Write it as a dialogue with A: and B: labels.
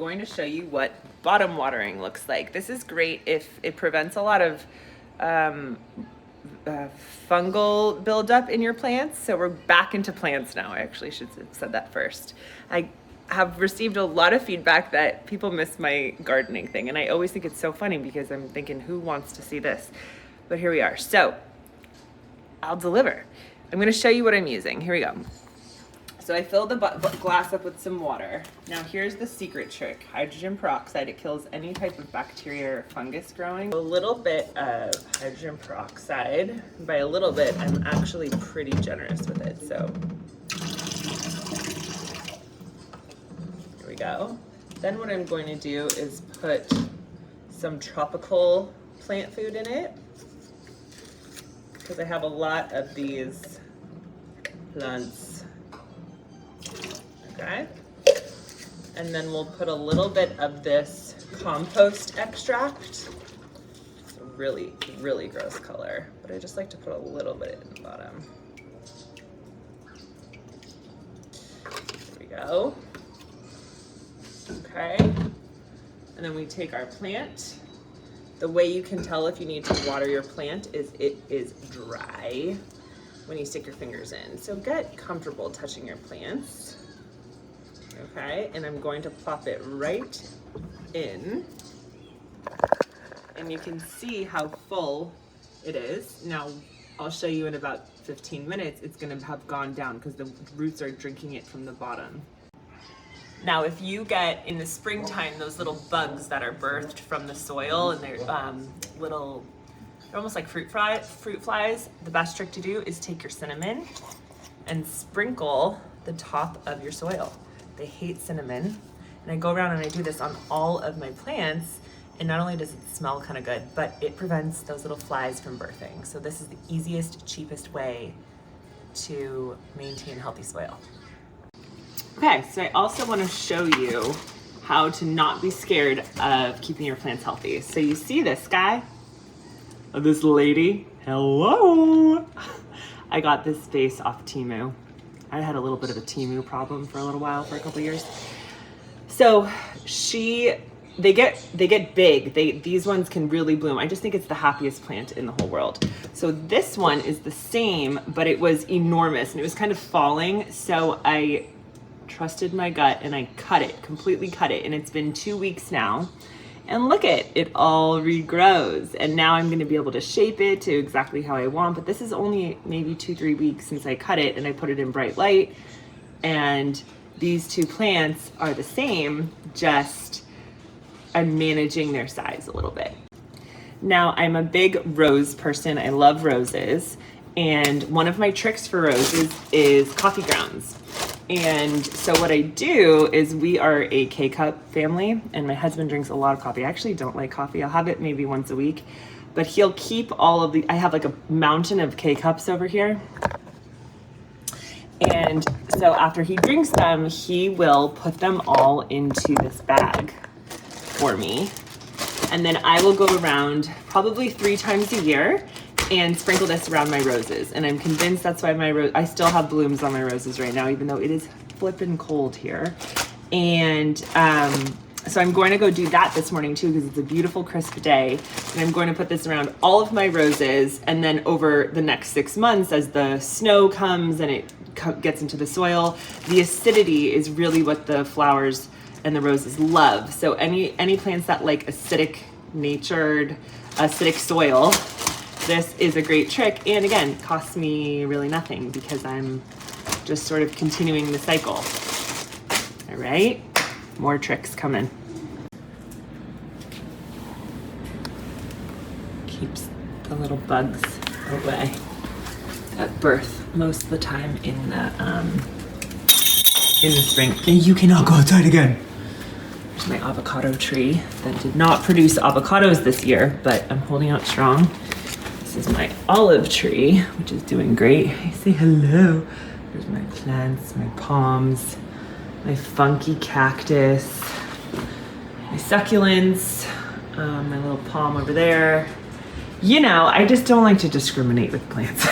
A: going to show you what bottom watering looks like. This is great if it prevents a lot of fungal buildup in your plants. So we're back into plants now. I actually should have said that first. I have received a lot of feedback that people miss my gardening thing, and I always think it's so funny because I'm thinking, who wants to see this? But here we are. So I'll deliver. I'm going to show you what I'm using. Here we go. So I filled the glass up with some water. Now here's the secret trick: hydrogen peroxide. It kills any type of bacteria or fungus growing. A little bit of hydrogen peroxide. By a little bit, I'm actually pretty generous with it. So here we go. Then what I'm going to do is put some tropical plant food in it, because I have a lot of these plants. Okay, and then we'll put a little bit of this compost extract. It's a really, really gross color, but I just like to put a little bit in the bottom. There we go. Okay, and then we take our plant. The way you can tell if you need to water your plant is it is dry when you stick your fingers in. So get comfortable touching your plants. Okay, and I'm going to plop it right in, and you can see how full it is. Now I'll show you in about 15 minutes it's going to have gone down because the roots are drinking it from the bottom. Now if you get in the springtime those little bugs that are birthed from the soil, and they're they're almost like fruit flies, the best trick to do is take your cinnamon and sprinkle the top of your soil. They hate cinnamon, and I go around and I do this on all of my plants, and not only does it smell kind of good, but it prevents those little flies from birthing. So this is the easiest, cheapest way to maintain healthy soil. Okay, so I also want to show you how to not be scared of keeping your plants healthy. So you see this guy, this lady, hello. I got this vase off Temu. I had a little bit of a Temu problem for a little while, for a couple years. So they get big. These ones can really bloom. I just think it's the happiest plant in the whole world. So this one is the same, but it was enormous and it was kind of falling. So I trusted my gut and I completely cut it. And it's been 2 weeks now. And look it all regrows. And now I'm gonna be able to shape it to exactly how I want, but this is only maybe 2-3 weeks since I cut it and I put it in bright light. And these two plants are the same, just I'm managing their size a little bit. Now I'm a big rose person. I love roses. And one of my tricks for roses is coffee grounds. And so what I do is, we are a K-cup family and my husband drinks a lot of coffee. I actually don't like coffee. I'll have it maybe once a week, but he'll keep all of I have like a mountain of K-cups over here. And so after he drinks them, he will put them all into this bag for me. And then I will go around probably 3 times a year and sprinkle this around my roses. And I'm convinced that's why I still have blooms on my roses right now, even though it is flippin' cold here. And so I'm going to go do that this morning too, because it's a beautiful crisp day. And I'm going to put this around all of my roses. And then over the next 6 months, as the snow comes and it gets into the soil, the acidity is really what the flowers and the roses love. So any plants that like acidic soil, this is a great trick, and again, costs me really nothing because I'm just sort of continuing the cycle. All right, more tricks coming. Keeps the little bugs away at birth most of the time in the spring. And you cannot go outside again. There's my avocado tree that did not produce avocados this year, but I'm holding out strong. This is my olive tree, which is doing great. I say hello. There's my plants, my palms, my funky cactus, my succulents, my little palm over there. You know, I just don't like to discriminate with plants.